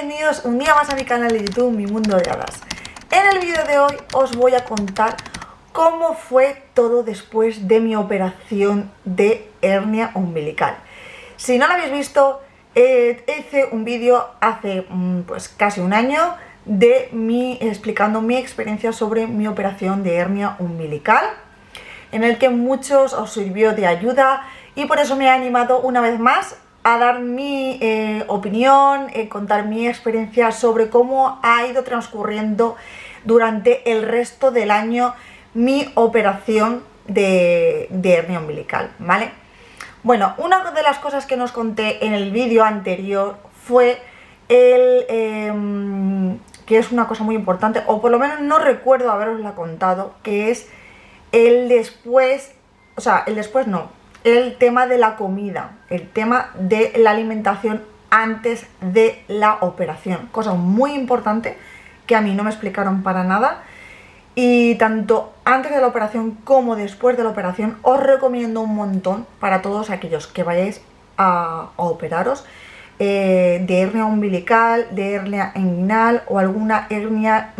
bienvenidos un día más a mi canal de YouTube, Mi Mundo de Hadas. En el vídeo de hoy os voy a contar cómo fue todo después de mi operación de hernia umbilical. Si no lo habéis visto, hice un vídeo hace pues casi un año explicando mi experiencia sobre mi operación de hernia umbilical, en el que muchos os sirvió de ayuda y por eso me he animado una vez más a dar mi opinión, contar mi experiencia sobre cómo ha ido transcurriendo durante el resto del año mi operación de hernia umbilical, ¿vale? Bueno, una de las cosas que nos conté en el vídeo anterior fue que es una cosa muy importante, o por lo menos no recuerdo haberosla contado, que es el después, o sea, el después no, el tema de la comida, el tema de la alimentación antes de la operación, cosa muy importante que a mí no me explicaron para nada. Y tanto antes de la operación como después de la operación os recomiendo un montón para todos aquellos que vayáis a operaros de hernia umbilical, de hernia inguinal o alguna hernia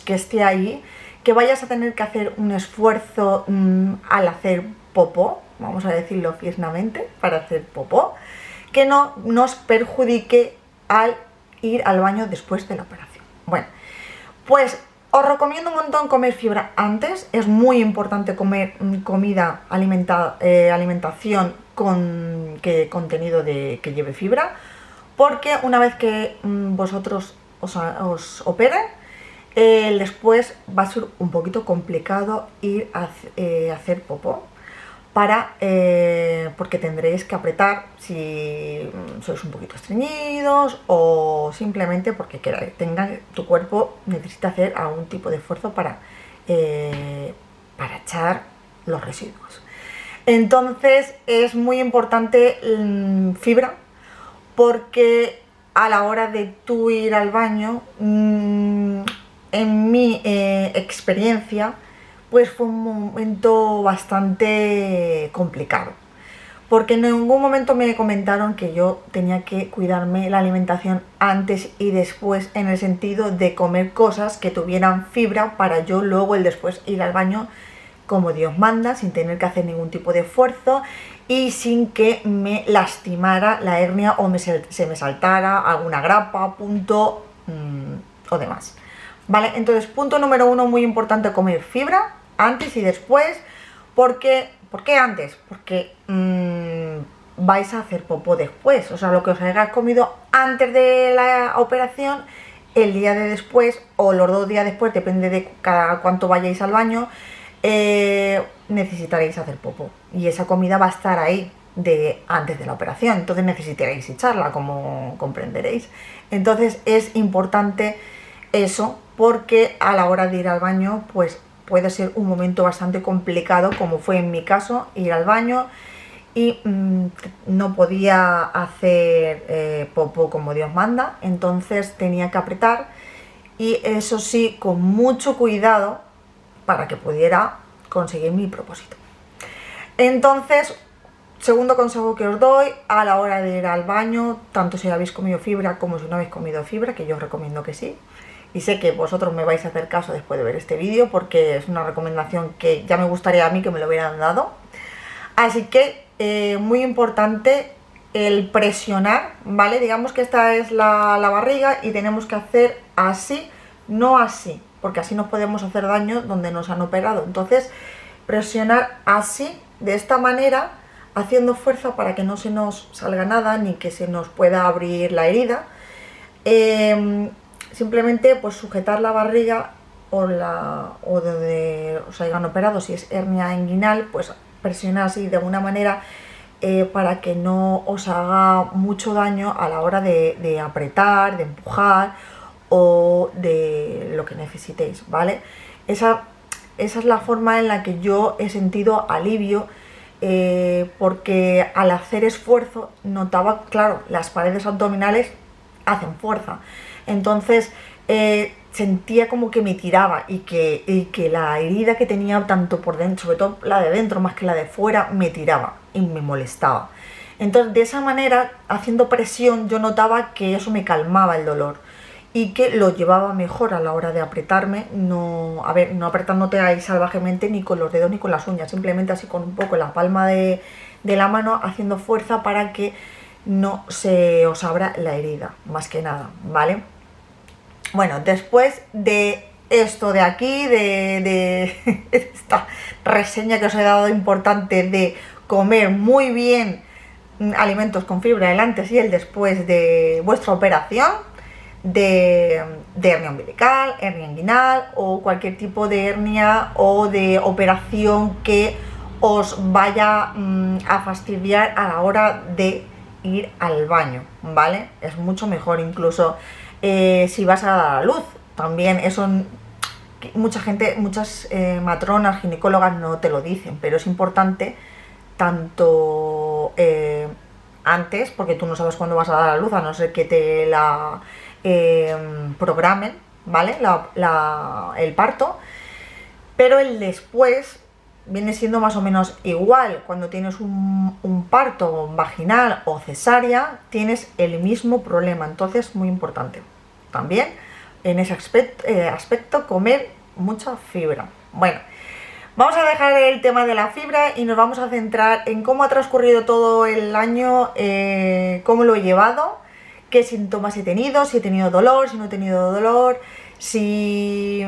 que esté ahí, que vayas a tener que hacer un esfuerzo al hacer popó, vamos a decirlo fiernamente, para hacer popó, que no nos perjudique al ir al baño después de la operación. Bueno, pues os recomiendo un montón comer fibra antes. Es muy importante comer comida, alimentación con contenido que lleve fibra, porque una vez que vosotros os operen, después va a ser un poquito complicado ir a hacer popó, porque tendréis que apretar si sois un poquito estreñidos o simplemente porque tu cuerpo necesita hacer algún tipo de esfuerzo para echar los residuos. Entonces es muy importante fibra, porque a la hora de tú ir al baño, en mi experiencia, pues fue un momento bastante complicado, porque en ningún momento me comentaron que yo tenía que cuidarme la alimentación antes y después, en el sentido de comer cosas que tuvieran fibra para yo luego después ir al baño como Dios manda, sin tener que hacer ningún tipo de esfuerzo y sin que me lastimara la hernia o se me saltara alguna grapa, punto o demás. ¿Vale? Entonces, punto número 1, muy importante, comer fibra antes y después. ¿Por qué antes? Porque vais a hacer popó después. O sea, lo que os hayáis comido antes de la operación, el día de después o los 2 días después, depende de cada cuánto vayáis al baño, necesitaréis hacer popó. Y esa comida va a estar ahí antes de la operación. Entonces necesitaréis echarla, como comprenderéis. Entonces es importante eso, porque a la hora de ir al baño pues puede ser un momento bastante complicado, como fue en mi caso, ir al baño y no podía hacer popó como Dios manda, entonces tenía que apretar, y eso sí, con mucho cuidado para que pudiera conseguir mi propósito. Entonces, segundo consejo que os doy a la hora de ir al baño, tanto si habéis comido fibra como si no habéis comido fibra, que yo os recomiendo que sí. Y sé que vosotros me vais a hacer caso después de ver este vídeo, porque es una recomendación que ya me gustaría a mí que me lo hubieran dado. Así que muy importante el presionar, ¿vale? Digamos que esta es la barriga y tenemos que hacer así, no así, porque así nos podemos hacer daño donde nos han operado. Entonces, presionar así, de esta manera, haciendo fuerza para que no se nos salga nada ni que se nos pueda abrir la herida. Simplemente pues sujetar la barriga o donde os hayan operado. Si es hernia inguinal, pues presionar así de alguna manera para que no os haga mucho daño a la hora de apretar, de empujar o de lo que necesitéis, ¿vale? Esa es la forma en la que yo he sentido alivio, porque al hacer esfuerzo notaba, claro, las paredes abdominales hacen fuerza. Entonces, sentía como que me tiraba y que la herida que tenía tanto por dentro, sobre todo la de dentro más que la de fuera, me tiraba y me molestaba. Entonces de esa manera, haciendo presión, yo notaba que eso me calmaba el dolor y que lo llevaba mejor a la hora de apretarme, no apretándote ahí salvajemente ni con los dedos ni con las uñas, simplemente así con un poco la palma de la mano, haciendo fuerza para que no se os abra la herida, más que nada, ¿vale? Bueno, después de esto de aquí, de esta reseña que os he dado importante de comer muy bien alimentos con fibra, el antes y el después de vuestra operación de hernia umbilical, hernia inguinal o cualquier tipo de hernia o de operación que os vaya a fastidiar a la hora de ir al baño, ¿vale? Es mucho mejor incluso si vas a dar a luz. También eso mucha gente, muchas matronas, ginecólogas no te lo dicen, pero es importante tanto antes, porque tú no sabes cuándo vas a dar a luz, a no ser que te la programen, ¿vale? El parto, pero el después viene siendo más o menos igual. Cuando tienes un parto vaginal o cesárea, tienes el mismo problema, entonces muy importante también en ese aspecto comer mucha fibra. Bueno, vamos a dejar el tema de la fibra y nos vamos a centrar en cómo ha transcurrido todo el año, cómo lo he llevado, qué síntomas he tenido, si he tenido dolor, si no he tenido dolor, si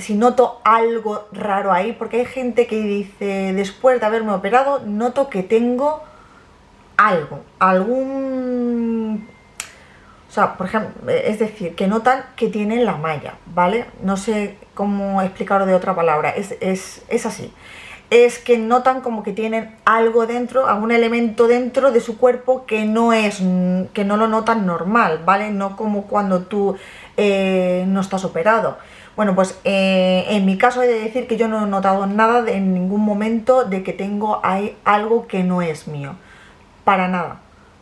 noto algo raro ahí, porque hay gente que dice, después de haberme operado, noto que tengo o sea, por ejemplo, es decir, que notan que tienen la malla, ¿vale? No sé cómo explicarlo de otra palabra, es así. Es que notan como que tienen algo dentro, algún elemento dentro de su cuerpo que no lo notan normal, ¿vale? No como cuando tú no estás operado. Bueno, pues en mi caso he de decir que yo no he notado nada en ningún momento de que tengo ahí algo que no es mío. Para nada,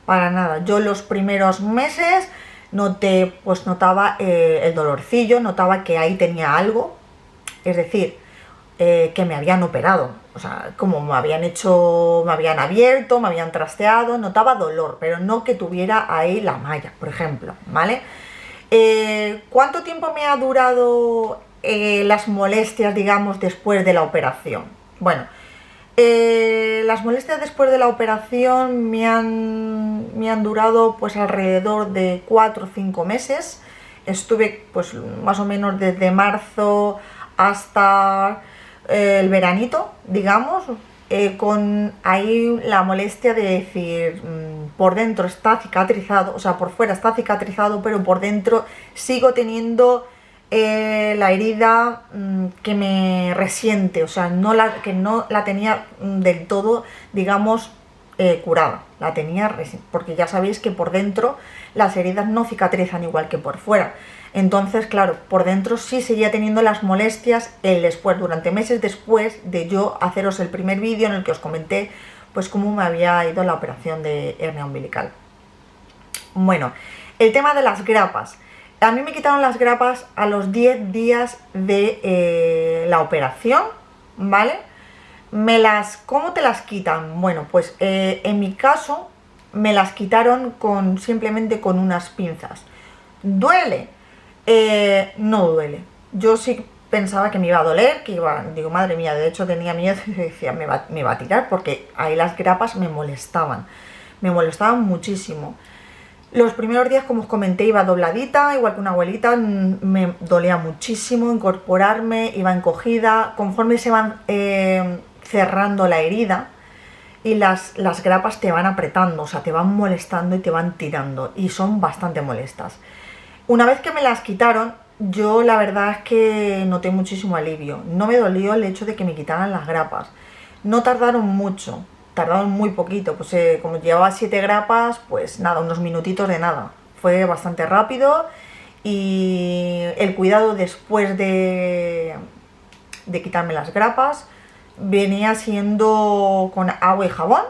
para nada. Yo los primeros meses notaba el dolorcillo, notaba que ahí tenía algo, es decir, que me habían operado, o sea, como me habían abierto, me habían trasteado, notaba dolor, pero no que tuviera ahí la malla, por ejemplo, ¿vale? ¿Cuánto tiempo me ha durado las molestias, digamos, después de la operación? Bueno, las molestias después de la operación me han durado pues alrededor de 4 o 5 meses. Estuve pues más o menos desde marzo hasta el veranito, digamos, con ahí la molestia de decir, por dentro está cicatrizado, o sea, por fuera está cicatrizado, pero por dentro sigo teniendo la herida que me resiente, o sea, que no la tenía del todo, digamos, curada, la tenía porque ya sabéis que por dentro las heridas no cicatrizan igual que por fuera. Entonces, claro, por dentro sí seguía teniendo las molestias durante meses después de yo haceros el primer vídeo en el que os comenté pues cómo me había ido la operación de hernia umbilical. Bueno, el tema de las grapas. A mí me quitaron las grapas a los 10 días de la operación, ¿vale? ¿Cómo te las quitan? Bueno, pues en mi caso me las quitaron simplemente con unas pinzas. ¿Duele? No duele. Yo sí pensaba que me iba a doler, digo, madre mía, de hecho tenía miedo y decía, me va a tirar, porque ahí las grapas me molestaban muchísimo. Los primeros días, como os comenté, iba dobladita, igual que una abuelita, me dolía muchísimo incorporarme, iba encogida, conforme se van cerrando la herida y las grapas te van apretando, o sea, te van molestando y te van tirando, y son bastante molestas. Una vez que me las quitaron, yo la verdad es que noté muchísimo alivio. No me dolió el hecho de que me quitaran las grapas. No tardaron mucho, tardaron muy poquito, pues como llevaba 7 grapas, pues nada, unos minutitos de nada. Fue bastante rápido y el cuidado después de quitarme las grapas venía siendo con agua y jabón.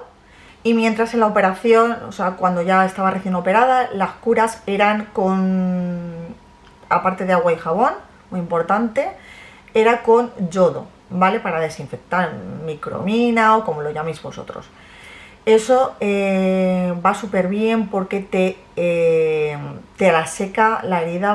Y mientras en la operación, o sea, cuando ya estaba recién operada, las curas eran con aparte de agua y jabón, muy importante, era con yodo, ¿vale? Para desinfectar, micromina o como lo llaméis vosotros. Eso va súper bien porque te la seca la herida,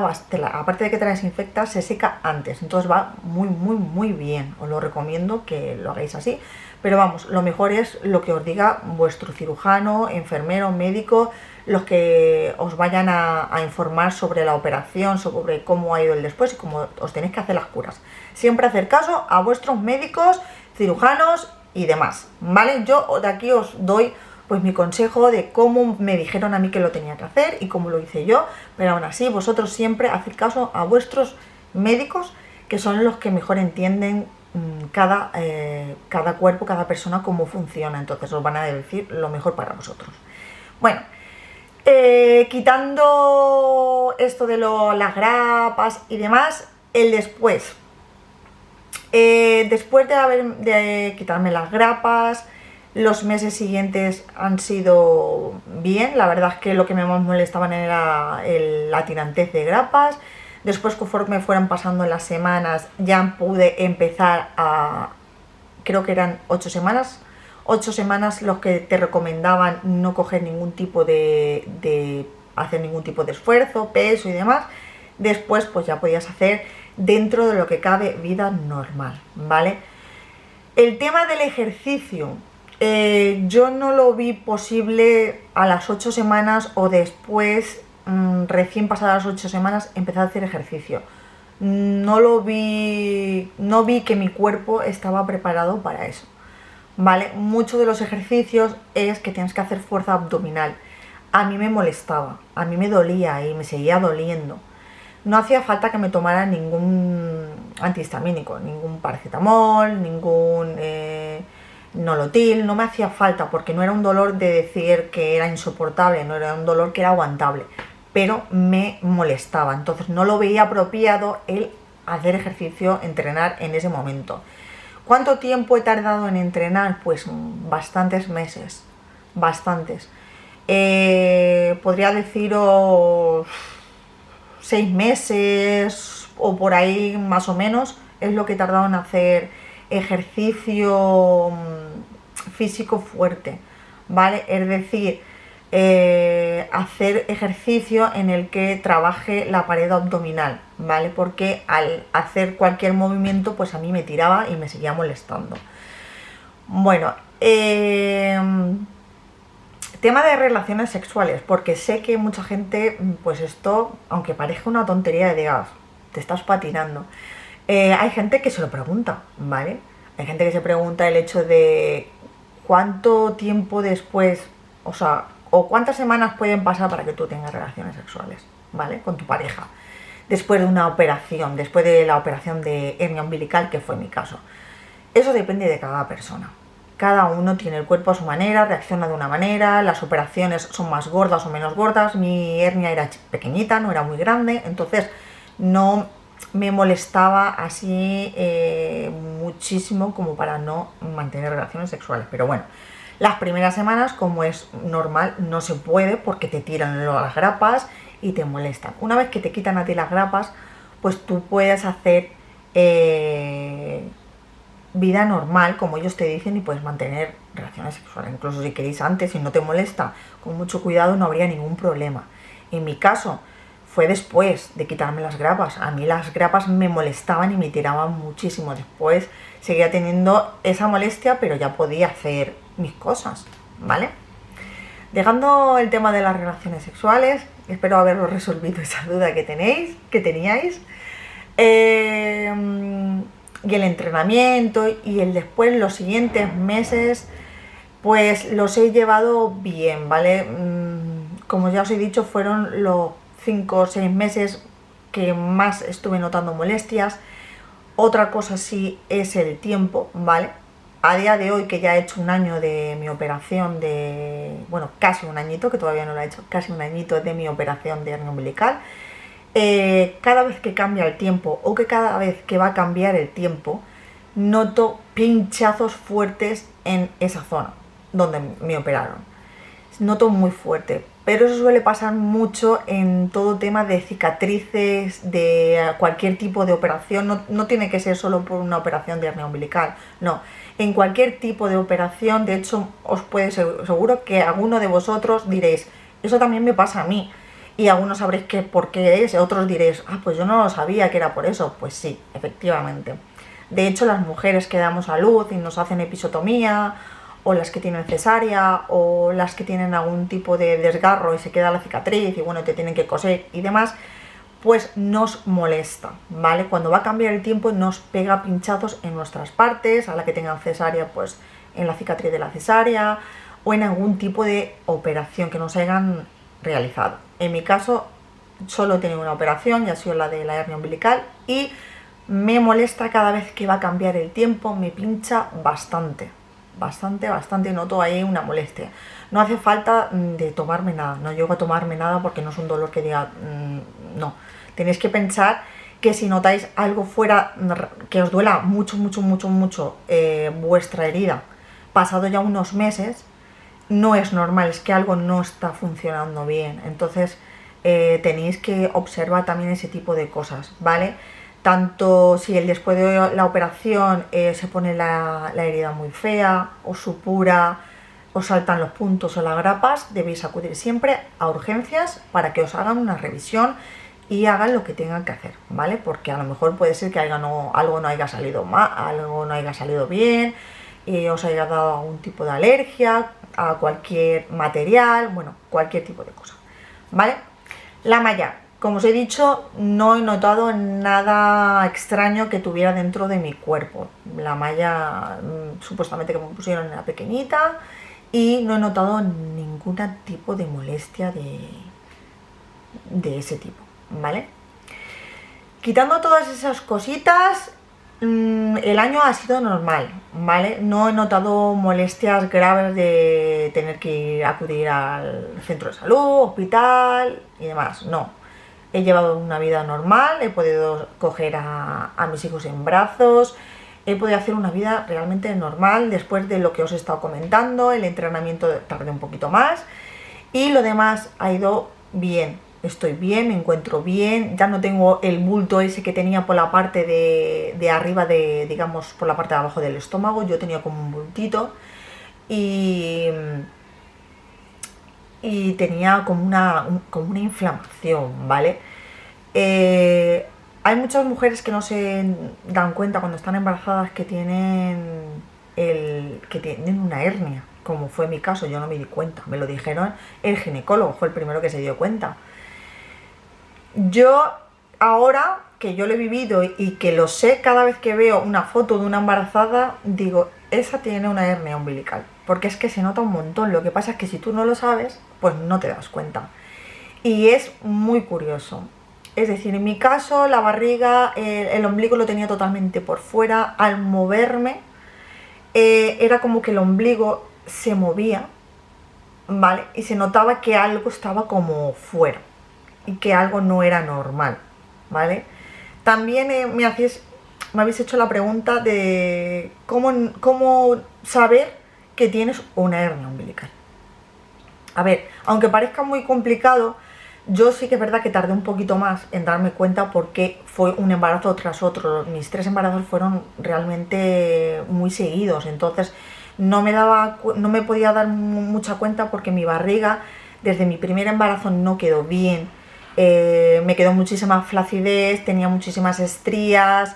aparte de que te la desinfecta, se seca antes, entonces va muy bien. Os lo recomiendo que lo hagáis así, pero vamos, lo mejor es lo que os diga vuestro cirujano, enfermero, médico, los que os vayan a informar sobre la operación, sobre cómo ha ido el después y cómo os tenéis que hacer las curas. Siempre hacer caso a vuestros médicos, cirujanos y demás, ¿vale? Yo de aquí os doy pues mi consejo de cómo me dijeron a mí que lo tenía que hacer y cómo lo hice yo, pero aún así vosotros siempre haced caso a vuestros médicos, que son los que mejor entienden cada cuerpo, cada persona, cómo funciona, entonces os van a decir lo mejor para vosotros. Bueno, quitando esto de las grapas y demás, el después. Después de quitarme las grapas, los meses siguientes han sido bien. La verdad es que lo que me más molestaban era la tirantez de grapas. Después, conforme fueran pasando las semanas, ya pude empezar creo que eran 8 semanas. 8 semanas los que te recomendaban no coger ningún tipo hacer ningún tipo de esfuerzo, peso y demás. Después pues ya podías hacer dentro de lo que cabe vida normal, ¿vale? El tema del ejercicio, yo no lo vi posible a las 8 semanas o después, recién pasadas las 8 semanas, empezar a hacer ejercicio. No vi que mi cuerpo estaba preparado para eso, ¿vale? Muchos de los ejercicios es que tienes que hacer fuerza abdominal. A mí me molestaba, a mí me dolía y me seguía doliendo. No hacía falta que me tomara ningún antihistamínico, ningún paracetamol, ningún nolotil, no me hacía falta porque no era un dolor de decir que era insoportable, no era un dolor que era aguantable, pero me molestaba, entonces no lo veía apropiado el hacer ejercicio, entrenar en ese momento. ¿Cuánto tiempo he tardado en entrenar? Pues bastantes meses, bastantes. Podría deciros 6 meses o por ahí más o menos es lo que he tardado en hacer ejercicio físico fuerte, ¿vale? Es decir, hacer ejercicio en el que trabaje la pared abdominal, ¿vale? Porque al hacer cualquier movimiento pues a mí me tiraba y me seguía molestando. Bueno, tema de relaciones sexuales, porque sé que mucha gente, pues esto, aunque parezca una tontería, digas, te estás patinando. Hay gente que se lo pregunta, ¿vale? Hay gente que se pregunta el hecho de cuánto tiempo después, o cuántas semanas pueden pasar para que tú tengas relaciones sexuales, ¿vale? Con tu pareja. Después de una operación, después de la operación de hernia umbilical, que fue mi caso. Eso depende de cada persona. Cada uno tiene el cuerpo a su manera, reacciona de una manera, las operaciones son más gordas o menos gordas. Mi hernia era pequeñita, no era muy grande, entonces no me molestaba así muchísimo como para no mantener relaciones sexuales. Pero bueno, las primeras semanas, como es normal, no se puede porque te tiran las grapas y te molestan. Una vez que te quitan a ti las grapas, pues tú puedes hacer vida normal, como ellos te dicen, y puedes mantener relaciones sexuales. Incluso si queréis antes, si no te molesta, con mucho cuidado, no habría ningún problema. En mi caso, fue después de quitarme las grapas. A mí las grapas me molestaban y me tiraban muchísimo. Después seguía teniendo esa molestia, pero ya podía hacer mis cosas, ¿vale? Dejando el tema de las relaciones sexuales, espero haberos resolvido esa duda que teníais. Y el entrenamiento y el después, los siguientes meses, pues los he llevado bien, ¿vale? Como ya os he dicho, fueron los 5 o 6 meses que más estuve notando molestias. Otra cosa sí es el tiempo, ¿vale? A día de hoy, que ya he hecho un año de mi operación bueno, casi un añito, que todavía no lo he hecho, casi un añito de mi operación de hernia umbilical. Cada vez que cambia el tiempo o que cada vez que va a cambiar el tiempo, noto pinchazos fuertes en esa zona donde me operaron. noto muy fuerte. Pero eso suele pasar mucho en todo tema de cicatrices, de cualquier tipo de operación. No tiene que ser solo por una operación de hernia umbilical, no. En cualquier tipo de operación, de hecho, os puede ser seguro que alguno de vosotros diréis, eso también me pasa a mí. Y algunos sabréis que por qué es, otros diréis, ah, pues yo no lo sabía que era por eso. Pues sí, efectivamente. De hecho, las mujeres que damos a luz y nos hacen episiotomía, o las que tienen cesárea, o las que tienen algún tipo de desgarro y se queda la cicatriz y bueno, te tienen que coser y demás, pues nos molesta, ¿vale? Cuando va a cambiar el tiempo nos pega pinchazos en nuestras partes, a la que tengan cesárea, pues en la cicatriz de la cesárea, o en algún tipo de operación que nos hayan realizado. En mi caso, solo he tenido una operación, y ha sido la de la hernia umbilical, y me molesta cada vez que va a cambiar el tiempo, me pincha bastante, noto ahí una molestia. No hace falta de tomarme nada, no llego a tomarme nada porque no es un dolor que diga, no. Tenéis que pensar que si notáis algo fuera, que os duela mucho, vuestra herida, pasado ya unos meses, no es normal, es que algo no está funcionando bien. Entonces tenéis que observar también ese tipo de cosas, ¿vale? Tanto si después de la operación se pone la herida muy fea, os supura, os saltan los puntos o las grapas, debéis acudir siempre a urgencias para que os hagan una revisión y hagan lo que tengan que hacer, ¿vale? Porque a lo mejor puede ser que algo no haya salido mal, algo no haya salido bien, y os haya dado algún tipo de alergia a cualquier material, bueno, cualquier tipo de cosa, ¿vale? La malla. Como os he dicho, no he notado nada extraño que tuviera dentro de mi cuerpo. La malla supuestamente que me pusieron era pequeñita y no he notado ningún tipo de molestia de ese tipo, ¿vale? Quitando todas esas cositas, el año ha sido normal, ¿vale? No he notado molestias graves de tener que acudir al centro de salud, hospital y demás, no. He llevado una vida normal, he podido coger a mis hijos en brazos, he podido hacer una vida realmente normal después de lo que os he estado comentando. El entrenamiento tardé un poquito más y lo demás ha ido bien. Estoy bien, me encuentro bien, ya no tengo el bulto ese que tenía por la parte de arriba, digamos, por la parte de abajo del estómago. Yo tenía como un bultito y tenía como una inflamación, ¿vale? Hay muchas mujeres que no se dan cuenta cuando están embarazadas que tienen una hernia, como fue mi caso. Yo no me di cuenta, me lo dijeron el ginecólogo, fue el primero que se dio cuenta. Yo ahora que yo lo he vivido y que lo sé, cada vez que veo una foto de una embarazada, digo, esa tiene una hernia umbilical, porque es que se nota un montón. Lo que pasa es que si tú no lo sabes, pues no te das cuenta. Y es muy curioso. Es decir, en mi caso, la barriga, el ombligo lo tenía totalmente por fuera. Al moverme, era como que el ombligo se movía, ¿vale? Y se notaba que algo estaba como fuera y que algo no era normal, ¿vale? También me habéis hecho la pregunta de cómo saber que tienes una hernia umbilical. A ver, aunque parezca muy complicado, yo sí que es verdad que tardé un poquito más en darme cuenta porque fue un embarazo tras otro. Mis 3 embarazos fueron realmente muy seguidos, entonces no me podía dar mucha cuenta porque mi barriga desde mi primer embarazo no quedó bien. Me quedó muchísima flacidez, tenía muchísimas estrías,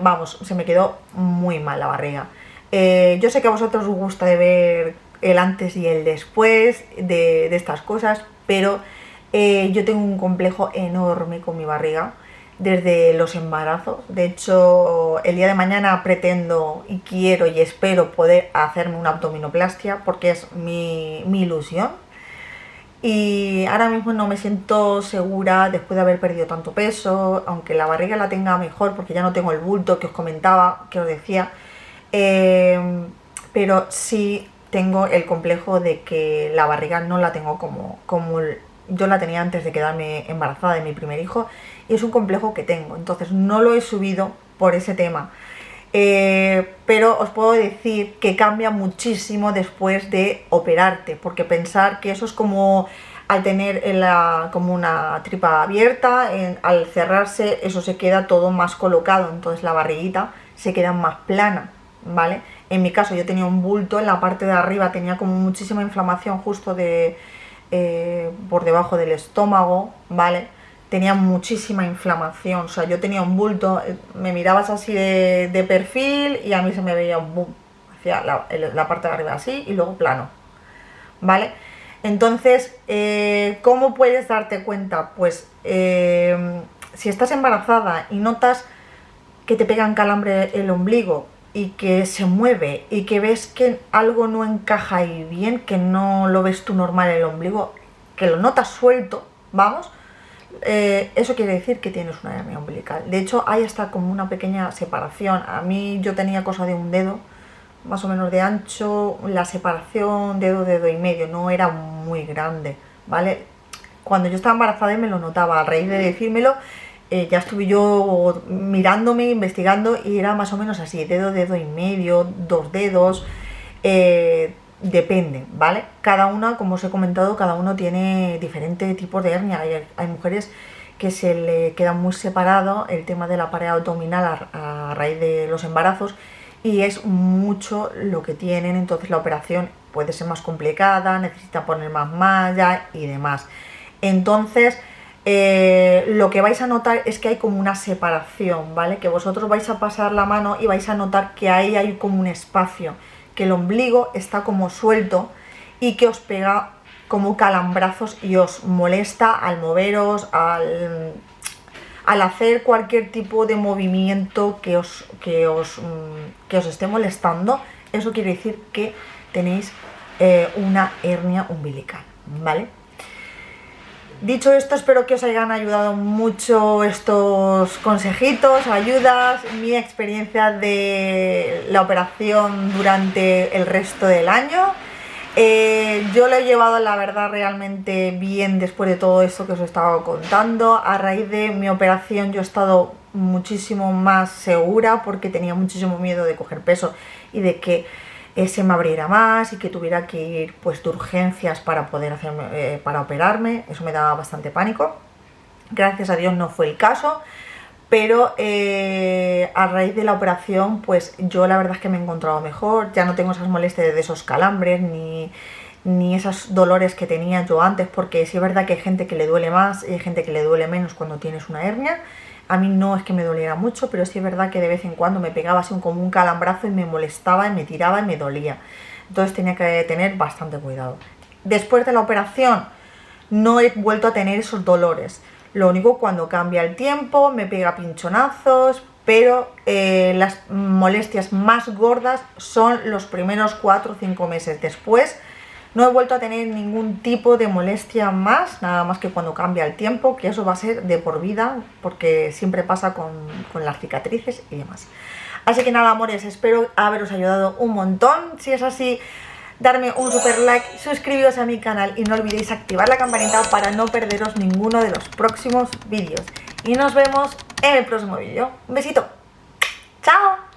vamos, se me quedó muy mal la barriga. Yo sé que a vosotros os gusta de ver el antes y el después de estas cosas, pero yo tengo un complejo enorme con mi barriga desde los embarazos. De hecho, el día de mañana pretendo y quiero y espero poder hacerme una abdominoplastia porque es mi ilusión. Y ahora mismo no me siento segura después de haber perdido tanto peso, aunque la barriga la tenga mejor porque ya no tengo el bulto que os comentaba, que os decía, pero sí tengo el complejo de que la barriga no la tengo como yo la tenía antes de quedarme embarazada de mi primer hijo, y es un complejo que tengo, entonces no lo he subido por ese tema. pero os puedo decir que cambia muchísimo después de operarte, porque pensar que eso es como al tener como una tripa abierta, al cerrarse eso se queda todo más colocado, entonces la barriguita se queda más plana, ¿vale? En mi caso yo tenía un bulto, en la parte de arriba tenía como muchísima inflamación justo por debajo del estómago, ¿vale? Tenía muchísima inflamación, o sea, yo tenía un bulto, me mirabas así de perfil y a mí se me veía un boom, hacia la parte de arriba así y luego plano, ¿vale? Entonces, ¿cómo puedes darte cuenta? Pues si estás embarazada y notas que te pega en calambre el ombligo y que se mueve y que ves que algo no encaja ahí bien, que no lo ves tú normal el ombligo, que lo notas suelto, vamos, eso quiere decir que tienes una hernia umbilical. De hecho, hay hasta como una pequeña separación. A mí yo tenía cosa de un dedo, más o menos de ancho, la separación dedo y medio, no era muy grande, ¿vale? Cuando yo estaba embarazada y me lo notaba, a raíz de decírmelo, ya estuve yo mirándome, investigando y era más o menos así, dedo y medio, 2 dedos, depende, ¿vale? Cada una, como os he comentado, cada uno tiene diferentes tipos de hernia. Hay mujeres que se le queda muy separado el tema de la pared abdominal a raíz de los embarazos y es mucho lo que tienen, entonces la operación puede ser más complicada, necesita poner más malla y demás. Entonces lo que vais a notar es que hay como una separación, ¿vale? Que vosotros vais a pasar la mano y vais a notar que ahí hay como un espacio, que el ombligo está como suelto y que os pega como calambrazos y os molesta al moveros, al hacer cualquier tipo de movimiento que os esté molestando. Eso quiere decir que tenéis una hernia umbilical, ¿vale? Dicho esto, espero que os hayan ayudado mucho estos consejitos, ayudas, mi experiencia de la operación durante el resto del año. Yo lo he llevado, la verdad, realmente bien después de todo esto que os he estado contando. A raíz de mi operación yo he estado muchísimo más segura porque tenía muchísimo miedo de coger peso y de que se me abriera más y que tuviera que ir pues de urgencias para poder para operarme. Eso me daba bastante pánico. Gracias a Dios no fue el caso, pero a raíz de la operación pues yo la verdad es que me he encontrado mejor. Ya no tengo esas molestias de esos calambres ni esos dolores que tenía yo antes, porque sí es verdad que hay gente que le duele más y hay gente que le duele menos cuando tienes una hernia. A mí no es que me doliera mucho, pero sí es verdad que de vez en cuando me pegaba así como un calambrazo y me molestaba y me tiraba y me dolía. Entonces tenía que tener bastante cuidado. Después de la operación no he vuelto a tener esos dolores. Lo único, cuando cambia el tiempo me pega pinchonazos, pero las molestias más gordas son los primeros 4 o 5 meses. Después no he vuelto a tener ningún tipo de molestia más, nada más que cuando cambia el tiempo, que eso va a ser de por vida, porque siempre pasa con las cicatrices y demás. Así que nada, amores, espero haberos ayudado un montón. Si es así, darme un super like, suscribiros a mi canal y no olvidéis activar la campanita para no perderos ninguno de los próximos vídeos. Y nos vemos en el próximo vídeo. Un besito. ¡Chao!